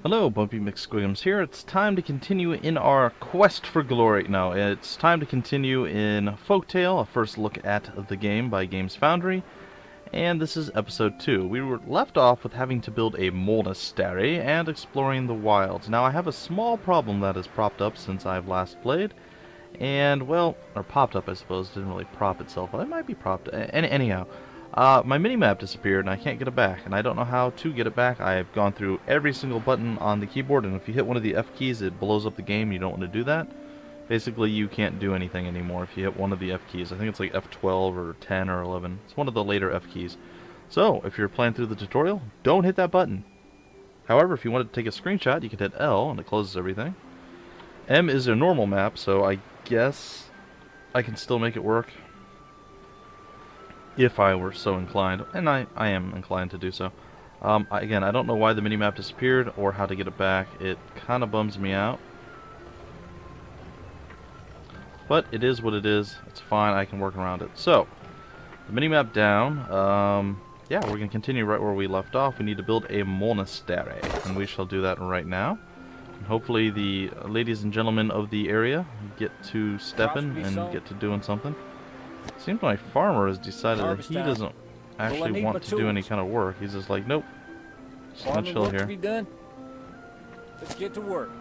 Hello, Bumpy McSquigums here. It's time to continue in our quest for glory. No, it's time to continue in Folktale, a first look at the game by Games Foundry. And this is episode 2. We were left off with having to build a monastery and exploring the wilds. Now I have a small problem that has propped up since I've last played. And, well, or popped up I suppose, didn't really prop itself, but it might be propped. Anyhow. My minimap disappeared and I can't get it back, and I don't know how to get it back. I've gone through every single button on the keyboard, and if you hit one of the F keys it blows up the game. You don't want to do that. Basically you can't do anything anymore if you hit one of the F keys. I think it's like F12 or 10 or 11. It's one of the later F keys. So if you're playing through the tutorial, don't hit that button. However, if you want to take a screenshot, you can hit L and it closes everything. M is a normal map, so I guess I can still make it work if I were so inclined, and I am inclined to do so. Again, I don't know why the minimap disappeared or how to get it back. It kind of bums me out. But it is what it is. It's fine. I can work around it. So, the minimap down. Yeah, we're going to continue right where we left off. We need to build a monastery, and we shall do that right now. And hopefully the ladies and gentlemen of the area get to stepping and get to doing something. Seems my farmer has decided that he doesn't actually want to do any kind of work. He's just like, nope, just gonna chill here. Let's get to work.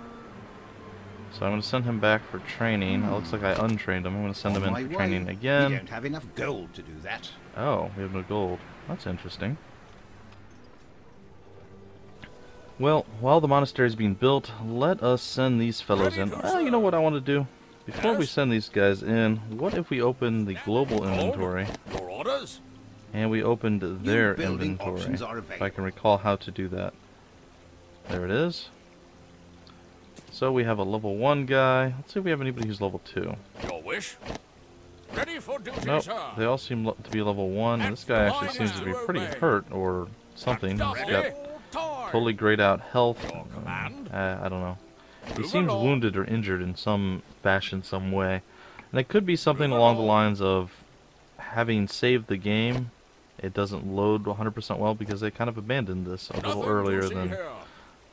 So I'm going to send him back for training. It looks like I untrained him. I'm going to send him in for training again. We don't have enough gold to do that. Oh, we have no gold. That's interesting. Well, while the monastery is being built, let us send these fellows in. Well, you know what I want to do? Before we send these guys in, what if we open the global inventory and we opened their inventory? If I can recall how to do that. There it is. So we have a level 1 guy. Let's see if we have anybody who's level 2. Your wish. Ready for duty, Nope, sir. they all seem to be level 1. This guy actually seems to be pretty hurt or something. He's got totally grayed out health. I don't know. He seems wounded or injured in some fashion, some way. And it could be something along the lines of having saved the game, it doesn't load 100% well because they kind of abandoned this a little earlier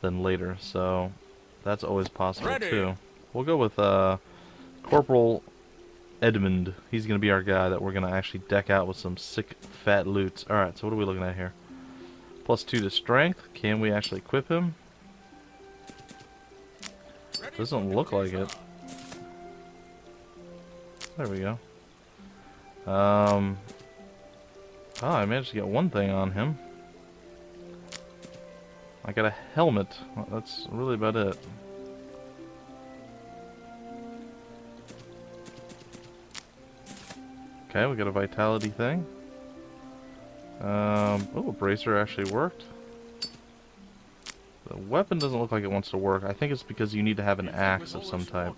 than later. So that's always possible too. We'll go with Corporal Edmund. He's going to be our guy that we're going to actually deck out with some sick fat loot. Alright, so what are we looking at here? +2 to strength. Can we actually equip him? Doesn't look like it. There we go. Oh, I managed to get one thing on him. I got a helmet. Well, that's really about it. Okay, we got a vitality thing. Oh, a bracer actually worked. The weapon doesn't look like it wants to work. I think it's because you need to have an axe of some type.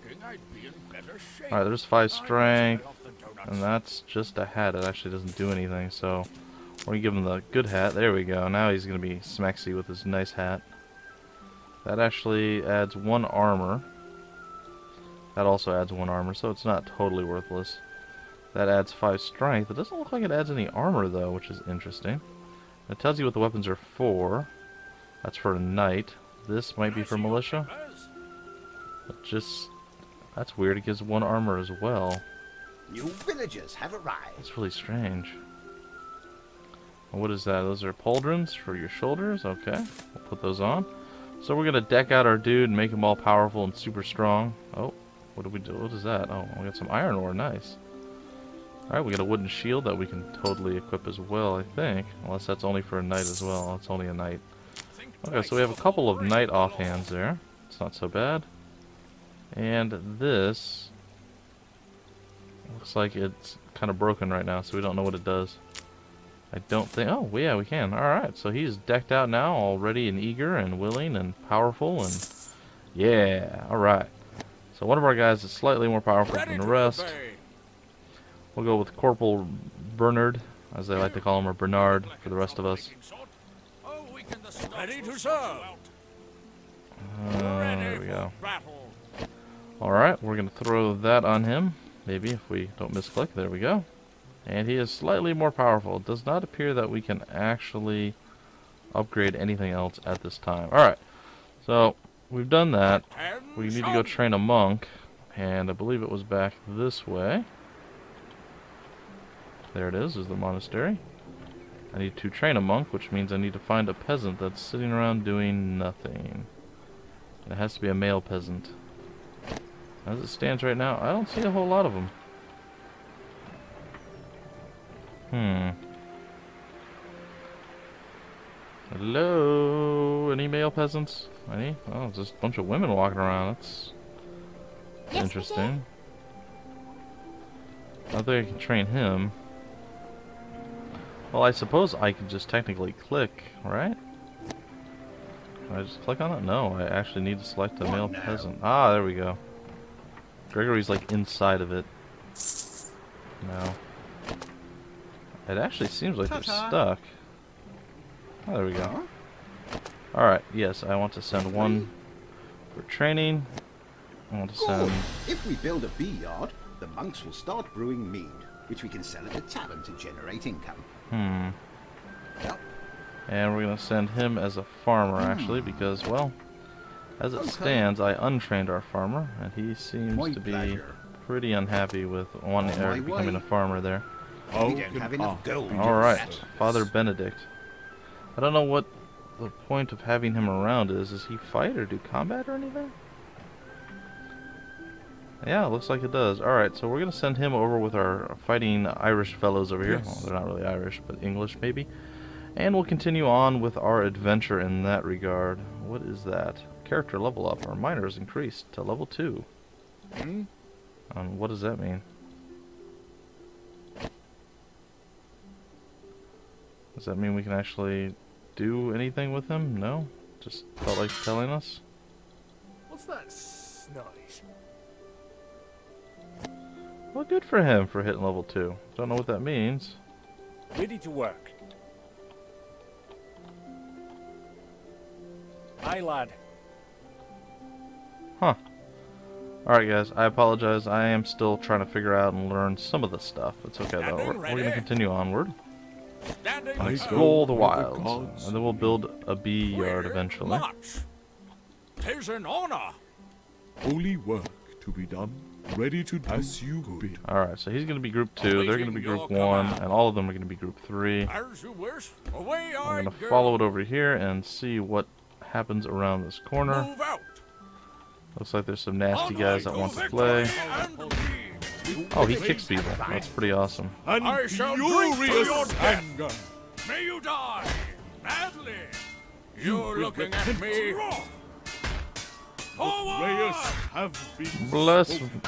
Alright, there's 5 strength, and that's just a hat. It actually doesn't do anything, so we're going to give him the good hat. There we go. Now he's going to be smexy with his nice hat. That actually adds 1 armor. That also adds 1 armor, so it's not totally worthless. That adds 5 strength. It doesn't look like it adds any armor, though, which is interesting. It tells you what the weapons are for. That's for a knight. This might be for militia. But that's weird. It gives 1 armor as well. New villagers have arrived. That's really strange. And what is that? Those are pauldrons for your shoulders. Okay, we'll put those on. So we're gonna deck out our dude and make him all powerful and super strong. Oh, what do we do? What is that? Oh, we got some iron ore. Nice. Alright, we got a wooden shield that we can totally equip as well, I think. Unless that's only for a knight as well. It's only a knight. Okay, so we have a couple of knight offhands there. It's not so bad. And this looks like it's kind of broken right now, so we don't know what it does. I don't think... Oh, yeah, we can. Alright, so he's decked out now, all ready and eager and willing and powerful and... Yeah, alright. So one of our guys is slightly more powerful than the rest. We'll go with Corporal Bernard, as they like to call him, or Bernard for the rest of us. Ready to serve. There we go. Alright, we're going to throw that on him. Maybe if we don't misclick. There we go. And he is slightly more powerful. It does not appear that we can actually upgrade anything else at this time. Alright, So, we've done that. And We need to go train a monk, and I believe it was back this way. There it is the monastery. I need to train a monk, which means I need to find a peasant that's sitting around doing nothing. It has to be a male peasant. As it stands right now, I don't see a whole lot of them. Hello? Any male peasants? Any? Oh, just a bunch of women walking around. That's interesting. I don't think I can train him. Well, I suppose I could just technically click, right? Can I just click on it? No, I actually need to select a male peasant. Ah, there we go. Gregory's like inside of it. No. It actually seems like they're stuck. Oh, there we go. Alright, yes, I want to send one for training. I want to send... If we build a bee yard, the monks will start brewing mead, which we can sell at the tavern to generate income. Yep. And we're going to send him as a farmer, actually, because, well, as it stands, I untrained our farmer, and he seems to be pretty unhappy with wanting or becoming a farmer there. We don't have enough gold. Alright, Father Benedict. I don't know what the point of having him around is. Does he fight or do combat or anything? Yeah, it looks like it does. Alright, so we're going to send him over with our fighting Irish fellows over here. Well, they're not really Irish, but English maybe. And we'll continue on with our adventure in that regard. What is that? Character level up. Our miner is increased to level 2. What does that mean? Does that mean we can actually do anything with him? No? Just felt like telling us? What's that noise? Well, good for him for hitting level 2. Don't know what that means. Ready to work. Aye, lad. Huh. Alright guys, I apologize. I am still trying to figure out and learn some of this stuff. It's okay though. We're going to continue onward. Explore the wilds. And then we'll build a bee yard eventually. Tis an honor. Holy work to be done. Ready to do as you bid. Alright, so he's going to be group 2, they're going to be group 1, and all of them are going to be group 3. As you wish. Away I'm going to follow it over here and see what happens around this corner. Move out. Looks like there's some nasty guys that want to play. Oh, he kicks people. That's pretty awesome. And I shall drink to your furious death. anger. May you die badly. You're looking at me. Forward! Prayers have been Bless spoken.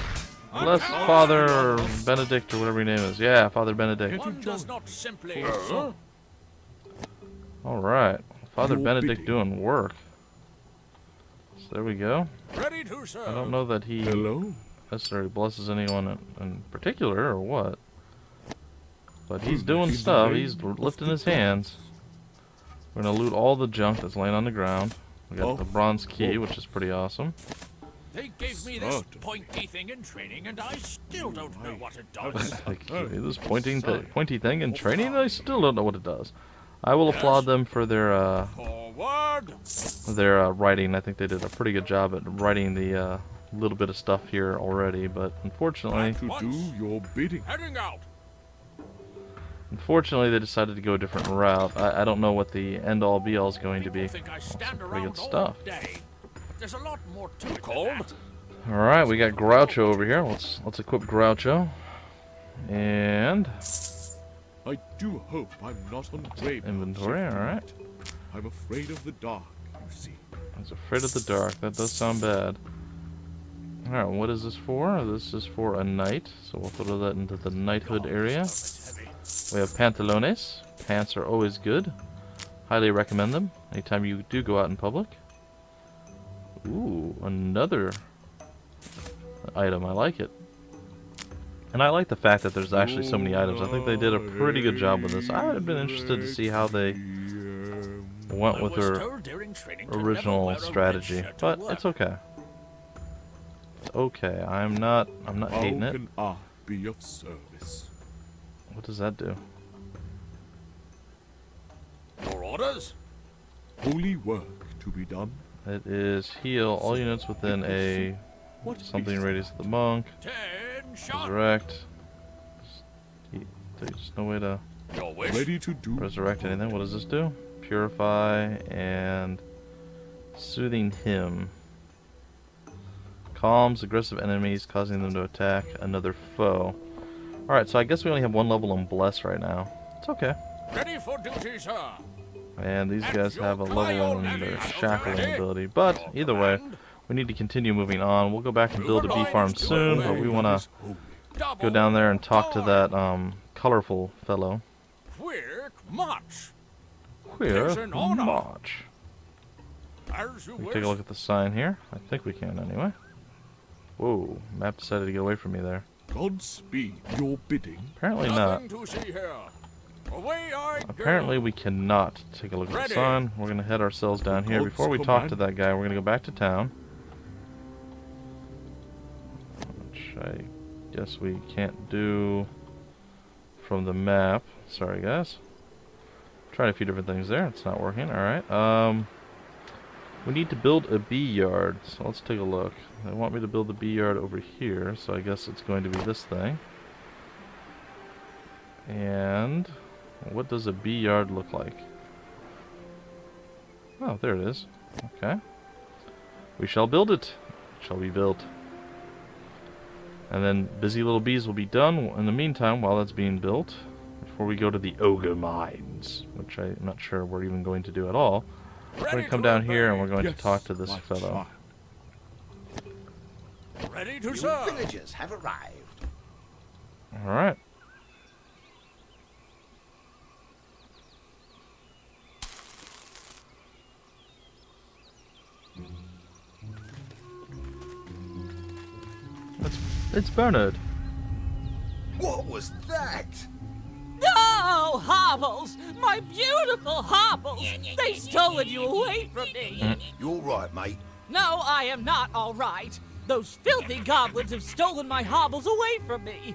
Father Benedict or whatever your name is. Yeah, Father Benedict. One does not simply. Alright. Father Your Benedict bidding. doing work. So there we go. Ready to serve. I don't know that he Hello? necessarily blesses anyone in particular or what. But he's Who doing let you stuff. know He's of lifting the his hands. We're going to loot all the junk that's laying on the ground. We got the bronze key, which is pretty awesome. They gave me this Certainly. pointy thing in training, and I still don't know what it does. Like, this pointy thing in training, I still don't know what it does. I will applaud them for their Forward. writing. I think they did a pretty good job at writing the little bit of stuff here already, but unfortunately, To do your bidding. Heading out. they decided to go a different route. I don't know what the end-all be-all is going to be. People think I stand pretty around good stuff. all day, but there's a lot more to it. Cold. All right, we got Groucho over here. Let's equip Groucho, and I do hope I'm not on grave. inventory. All right. I'm afraid of the dark, you see. I was afraid of the dark. That does sound bad. All right, what is this for? This is for a knight, so we'll throw that into the knighthood area. We have pantalones. Pants are always good. Highly recommend them anytime you do go out in public. Ooh, another item. I like it. And I like the fact that there's actually so many items. I think they did a pretty good job with this. I would have been interested to see how they went with their original strategy, but it's okay. It's okay. I'm not hating How it. can I be of service? What does that do? Your orders? Holy work to be done. It is heal all units within a something radius of the monk. 10 shots. Resurrect. There's no way to Your wish. Ready to do. resurrect anything. What does this do? Purify and soothing him. Calms aggressive enemies, causing them to attack another foe. Alright, so I guess we only have one level on Bless right now. It's okay. Ready for duty, sir. And these guys have a level in their shackling ability. But either way, we need to continue moving on. We'll go back and build a bee farm soon, but we want to go down there and talk to that colorful fellow. Quick march. Queer There's an honor. March. As you We wish. take a look at the sign here. I think we can anyway. Whoa, map decided to get away from me there. Godspeed your bidding. Apparently not. Nothing to see here. Away I Apparently go. we cannot take a look at the Ready. sign. We're going to head ourselves down here. God's Before we talk to that guy, we're going to go back to town. Which I guess we can't do from the map. Sorry guys. Tried a few different things there. It's not working. Alright. We need to build a bee yard. So let's take a look. They want me to build a bee yard over here. So I guess it's going to be this thing. And what does a bee yard look like? Oh, there it is. Okay. We shall build it. It shall be built. And then busy little bees will be done in the meantime while that's being built. Before we go to the ogre mines, which I'm not sure we're even going to do at all. We're going Ready to come to down here and obey. we're going to Yes, talk to this my fellow. child. Ready to Your serve. villagers have arrived. Alright. It's Bernard. What was that? No, Hobbles! My beautiful Hobbles! They've stolen you away from me! You all right, mate? No, I am not all right. Those filthy goblins have stolen my Hobbles away from me.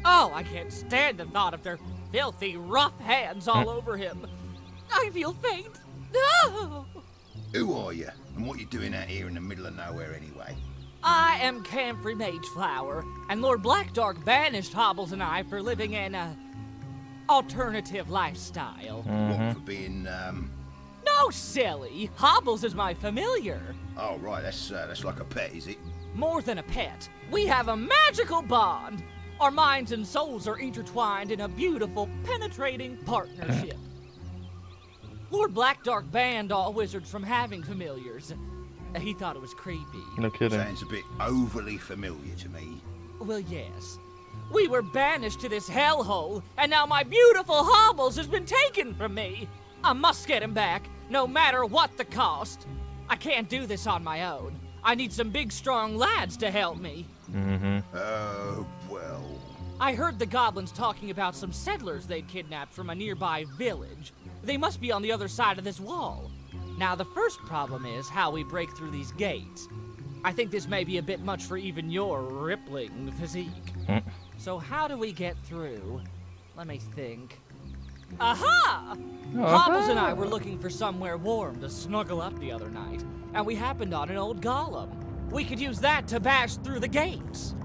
Oh, I can't stand the thought of their filthy, rough hands all over him. I feel faint. No! Who are you? And what you doing out here in the middle of nowhere anyway? I am Camfrey Mageflower, and Lord Blackdark banished Hobbles and I for living an, alternative lifestyle. What, for being, No, silly! Hobbles is my familiar. Oh, right, that's like a pet, is it? More than a pet, we have a magical bond. Our minds and souls are intertwined in a beautiful, penetrating partnership. Lord Blackdark banned all wizards from having familiars. He thought it was creepy. No kidding. Sounds a bit overly familiar to me. Well, yes. We were banished to this hellhole, and now my beautiful Hobbles has been taken from me. I must get him back, no matter what the cost. I can't do this on my own. I need some big, strong lads to help me. Oh, well. I heard the goblins talking about some settlers they'd kidnapped from a nearby village. They must be on the other side of this wall. Now, the first problem is how we break through these gates. I think this may be a bit much for even your rippling physique. So how do we get through? Let me think. Aha! Hobbles and I were looking for somewhere warm to snuggle up the other night, and we happened on an old golem. We could use that to bash through the gates.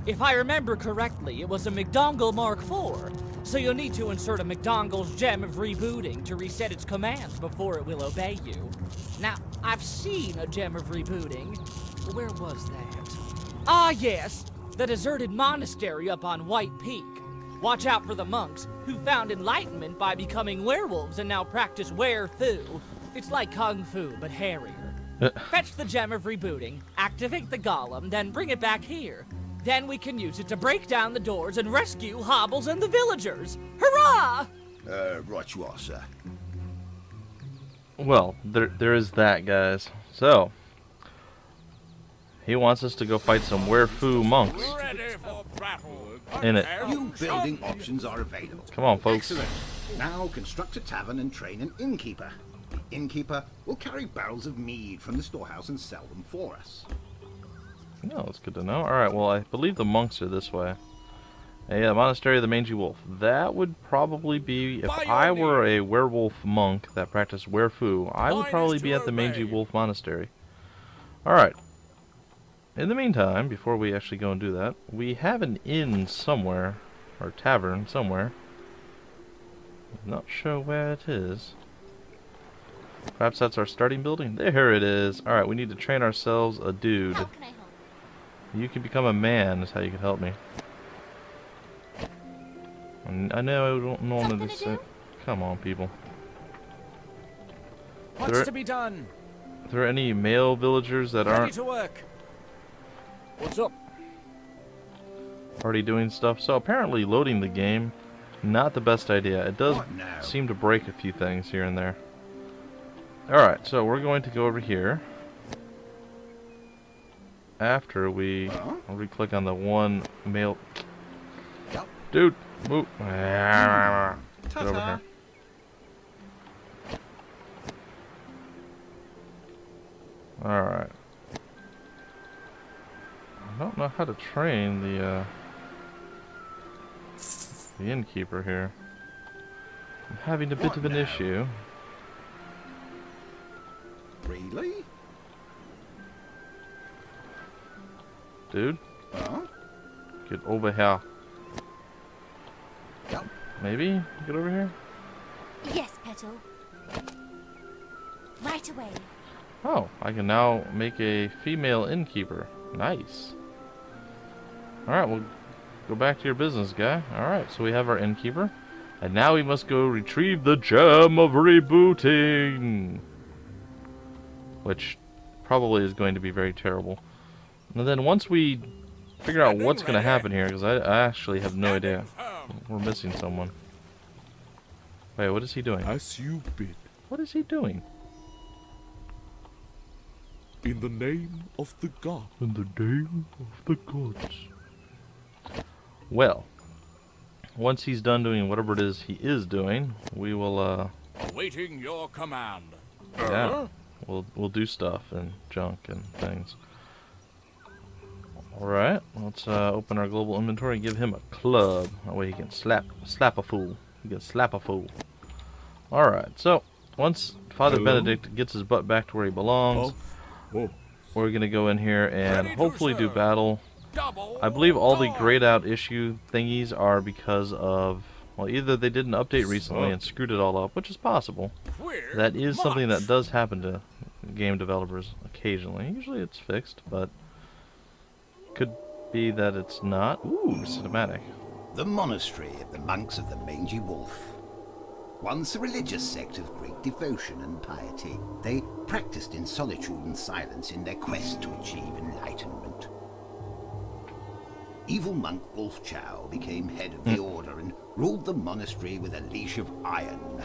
If I remember correctly, it was a McDongle Mark IV, so you'll need to insert a McDongle's gem of rebooting to reset its commands before it will obey you. Now, I've seen a gem of rebooting. Where was that? Ah, yes, the deserted monastery up on White Peak. Watch out for the monks, who found enlightenment by becoming werewolves and now practice WereFu. It's like Kung Fu, but hairier. Fetch the gem of rebooting, activate the golem, then bring it back here. Then we can use it to break down the doors and rescue Hobbles and the villagers. Hurrah! Right you are, sir. Well, there is that, guys. So, he wants us to go fight some WereFu monks. Ready for battle. In it. New building options are available. Come on, folks. Excellent. Now construct a tavern and train an innkeeper. The innkeeper will carry barrels of mead from the storehouse and sell them for us. No, that's good to know. Alright, well, I believe the monks are this way. Yeah, Monastery of the Mangy Wolf. That would probably be, if I were a werewolf monk that practiced WereFu, I would probably be at the Mangy Wolf Monastery. Alright. In the meantime, before we actually go and do that, we have an inn somewhere, or tavern somewhere. I'm not sure where it is. Perhaps that's our starting building? There it is. Alright, we need to train ourselves a dude. How can I help? You can become a man is how you can help me. I know I don't normally say. Come on, people. What's to be done? Are there any male villagers that Ready aren't to work. What's up? already doing stuff? So apparently loading the game, not the best idea. It does What now? seem to break a few things here and there. Alright, so we're going to go over here. After we click on the one male... Yup. Dude, move. Get over Ta-ta. here. Alright. I don't know how to train the innkeeper here. I'm having a bit What of an now? issue. Really? Dude, Huh? get over here. Yup. Maybe? Get over here? Yes, Petal. Right away. Oh, I can now make a female innkeeper. Nice. Alright, we'll go back to your business, guy. Alright, so we have our innkeeper. And now we must go retrieve the gem of rebooting. Which probably is going to be very terrible. And then once we figure out what's going to happen here, because I actually have no idea. We're missing someone. Wait, what is he doing? As you bid, What is he doing? in the name of the god. In the name of the gods. Well, once he's done doing whatever it is he is doing, we will, Awaiting your command. yeah, we'll do stuff and junk and things. Alright, let's open our global inventory and give him a club. That way he can slap a fool. He can slap a fool. Alright, so once Father Hello? Benedict gets his butt back to where he belongs, Oh, we're gonna go in here and Ready to hopefully do serve. battle. Double I believe all the guard. grayed out issue thingies are because of, well, either they did an update recently and screwed it all up, which is possible. Queer That is something much. that does happen to game developers occasionally. Usually it's fixed, but could be that it's not. Ooh, cinematic. The monastery of the monks of the Mangy Wolf. Once a religious sect of great devotion and piety, they practiced in solitude and silence in their quest to achieve enlightenment. Evil monk Wolf Chow became head of the order and ruled the monastery with a leash of iron.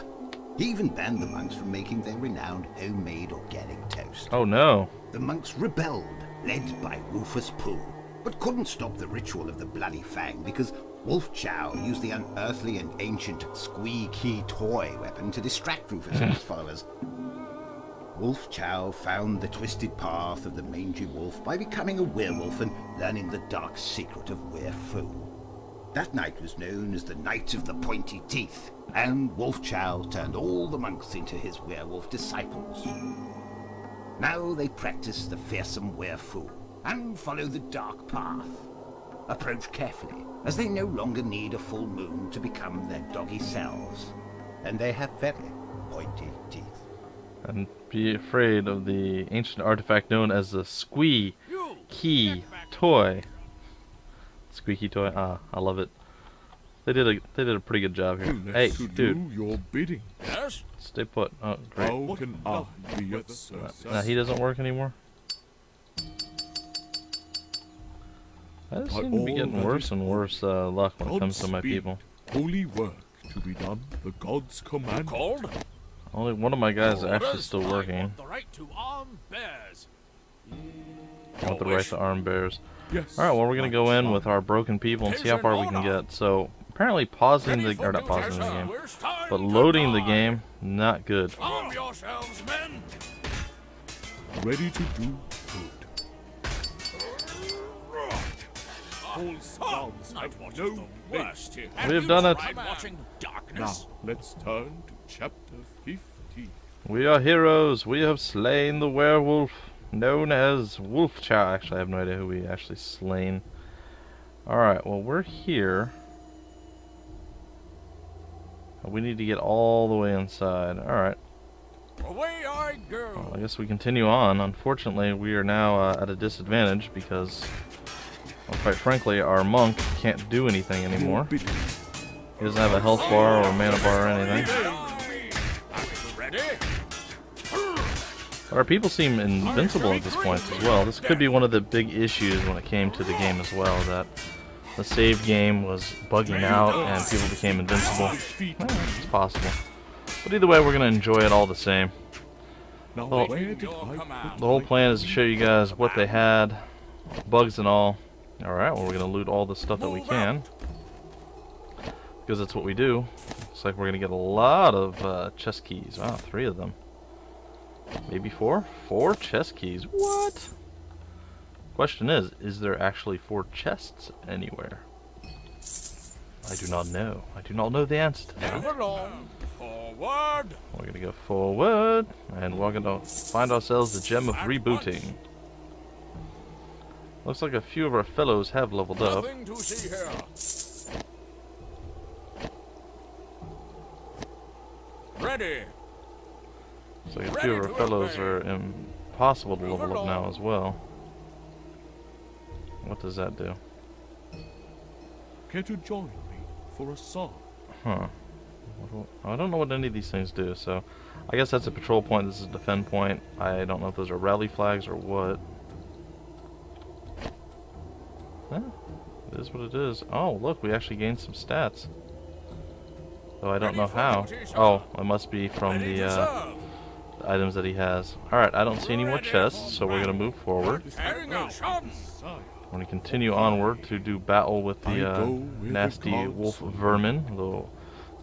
He even banned the monks from making their renowned homemade organic toast. Oh no. The monks rebelled, led by Rufus Pooh, but couldn't stop the ritual of the Bloody Fang because Wolf Chow used the unearthly and ancient squeaky toy weapon to distract Rufus and his followers. Wolf Chow found the twisted path of the mangy wolf by becoming a werewolf and learning the dark secret of WereFu. That night was known as the Night of the Pointy Teeth, and Wolf Chow turned all the monks into his werewolf disciples. Now they practice the fearsome WereFu and follow the dark path. Approach carefully, as they no longer need a full moon to become their doggy selves. And they have very pointy teeth. And be afraid of the ancient artifact known as the Squeaky Toy. Squeaky Toy. Ah, I love it. They did a pretty good job here. Hey, to dude, do your bidding. Yes? stay put. Oh, great. How can I be of service? Now he doesn't work anymore. I just By seem to be all getting that worse is and worse luck when it comes to my Godspeed. people. Holy work to be done, the gods command. Called? Only one of my guys is actually Orders. still I working. want the right to arm bears. I want the right to arm bears. Yes. Alright, well we're gonna go in my with our broken people and see how Peasant far we can order. get. So apparently pausing Ready the, for or not duty, pausing the sir. game, Where's time but to loading the die? game, not good. Arm yourselves, men. Ready to do good. All spells Night have Watch no is the name. worst here. We have done it. Tried watching darkness. Now, let's turn to chapter 15. We are heroes. We have slain the werewolf. known as WereFu. Actually, I have no idea who we actually slain. Alright, well, we're here. We need to get all the way inside. Alright. Away I go. Well, I guess we continue on. Unfortunately, we are now at a disadvantage because, well, quite frankly, our monk can't do anything anymore. He doesn't have a health bar or mana bar or anything. Ready? But our people seem invincible at this point as well. This could be one of the big issues when it came to the game as well, that the save game was bugging out and people became invincible. It's possible. But either way, we're going to enjoy it all the same. Well, the whole plan is to show you guys what they had, bugs and all. Alright, well, we're going to loot all the stuff that we can, because that's what we do. Looks like we're going to get a lot of chest keys. Wow, 3 of them. Maybe 4? 4 chest keys. What? Question is there actually 4 chests anywhere? I do not know. I do not know the answer to that. Move along. Forward. We're gonna go forward, and we're gonna find ourselves the gem of rebooting. Looks like a few of our fellows have leveled up. Nothing to see here. Ready. Looks like a few of our fellows are impossible to level up now as well. What does that do? Care to join me for a song? Huh. I don't know what any of these things do, so I guess that's a patrol point, this is a defend point. I don't know if those are rally flags or what. It is what it is. Oh, look, we actually gained some stats. Though I don't know how. Oh, it must be from the items that he has. Alright, I don't see any more chests, so we're going to move forward. We're going to continue onward to do battle with the nasty wolf vermin,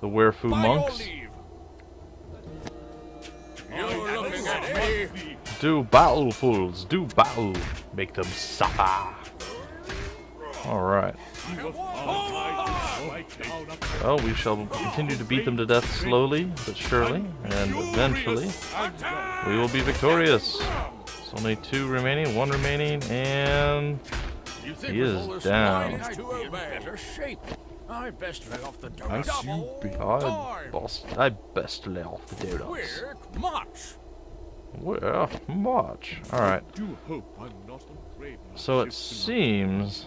the WereFu monks. Do battle, fools, do battle. Make them suffer. Alright. Well, we shall continue to beat them to death slowly but surely, and eventually we will be victorious. There's only 2 remaining, 1 remaining, and he is down. I best lay off the As donuts. you be. I best lay off the donuts. Quick march. Well, march. Alright. I do hope I'm not afraid when I So it shift tonight seems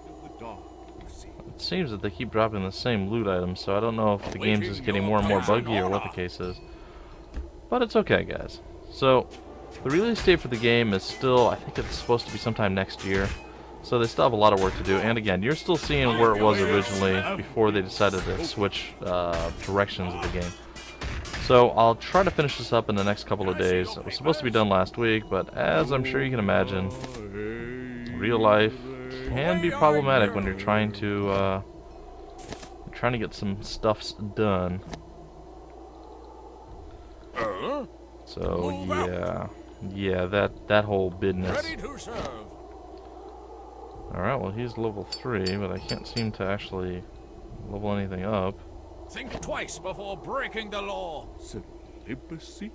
into the dark, you see. It seems that they keep dropping the same loot items, so I don't know if the game's just getting more and more buggy or what the case is. But it's okay, guys. So, the release date for the game is still, I think it's supposed to be sometime next year. So they still have a lot of work to do. And again, you're still seeing where it was originally before they decided to switch directions of the game. So I'll try to finish this up in the next couple of days. It was supposed to be done last week, but as I'm sure you can imagine, real life can be problematic when you're trying to get some stuffs done. So yeah, that whole business. Ready to serve. All right, well he's level 3, but I can't seem to actually level anything up. Think twice before breaking the law. Celibacy?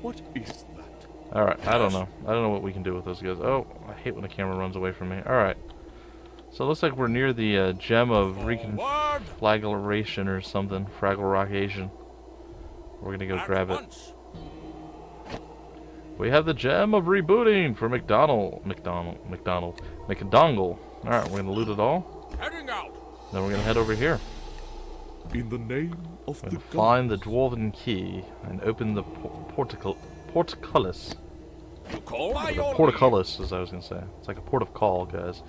What is that? All right, I don't know. I don't know what we can do with those guys. Oh, I hate when the camera runs away from me. All right. So it looks like we're near the gem of reconflagration or something. Fraggle-rockation. We're gonna go grab it. We have the gem of rebooting for McDongle. Alright, we're gonna loot it all. Heading out. Then we're gonna head over here. In the name of We're the gonna find the gods. dwarven key and open the portcullis. You call by The your portcullis, as I was gonna say. It's like a port of call, guys.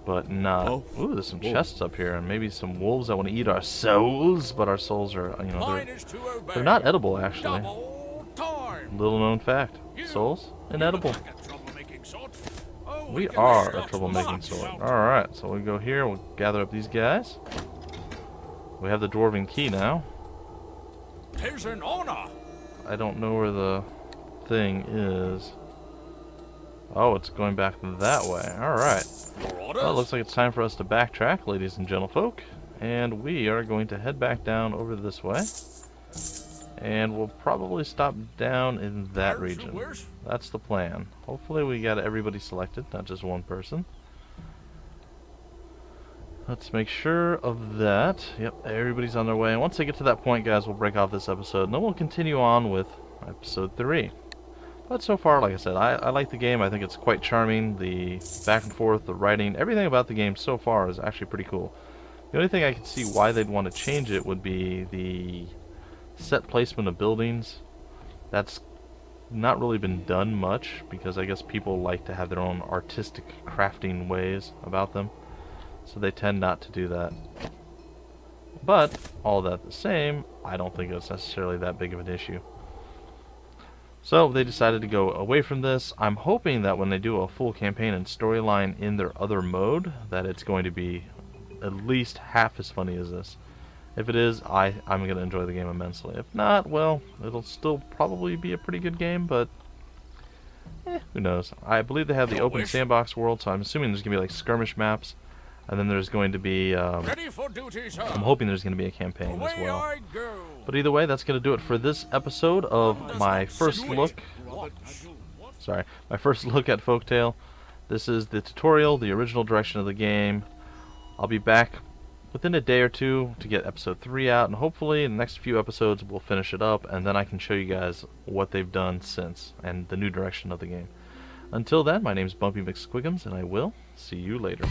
But not. Ooh, there's some chests up here, and maybe some wolves that want to eat our souls. But our souls are, you know, Mine is to obey. they're not edible actually. Double time. Little known fact. Souls inedible. Like a troublemaking sort. Oh, We can are a stop troublemaking much. sword. Alright, so we go here, we'll gather up these guys. We have the dwarven key now. 'Tis an honor. I don't know where the thing is. Oh, it's going back that way. Alright. Your orders. Well, it looks like it's time for us to backtrack, ladies and gentlefolk. And we are going to head back down over this way. And we'll probably stop down in that region. That's the plan. Hopefully we got everybody selected, not just one person. Let's make sure of that. Yep, everybody's on their way. And once they get to that point, guys, we'll break off this episode, and then we'll continue on with episode 3. But so far, like I said, I like the game. I think it's quite charming. The back and forth, the writing, everything about the game so far is actually pretty cool. The only thing I can see why they'd want to change it would be the set placement of buildings. That's not really been done much, because I guess people like to have their own artistic crafting ways about them, so they tend not to do that. But all that the same, I don't think it's necessarily that big of an issue. So they decided to go away from this. I'm hoping that when they do a full campaign and storyline in their other mode, that it's going to be at least half as funny as this. If it is, I'm going to enjoy the game immensely. If not, well, it'll still probably be a pretty good game, but who knows. I believe they have the open sandbox world, so I'm assuming there's going to be like skirmish maps, and then there's going to be, Ready for duty, sir. I'm hoping there's going to be a campaign as Away well. I go. But either way, that's going to do it for this episode of my first look. Sorry, my first look at Folktale. This is the tutorial, the original direction of the game. I'll be back within a day or two to get episode 3 out, and hopefully in the next few episodes we'll finish it up, and then I can show you guys what they've done since and the new direction of the game. Until then, my name's Bumpy McSquiggums, and I will see you later.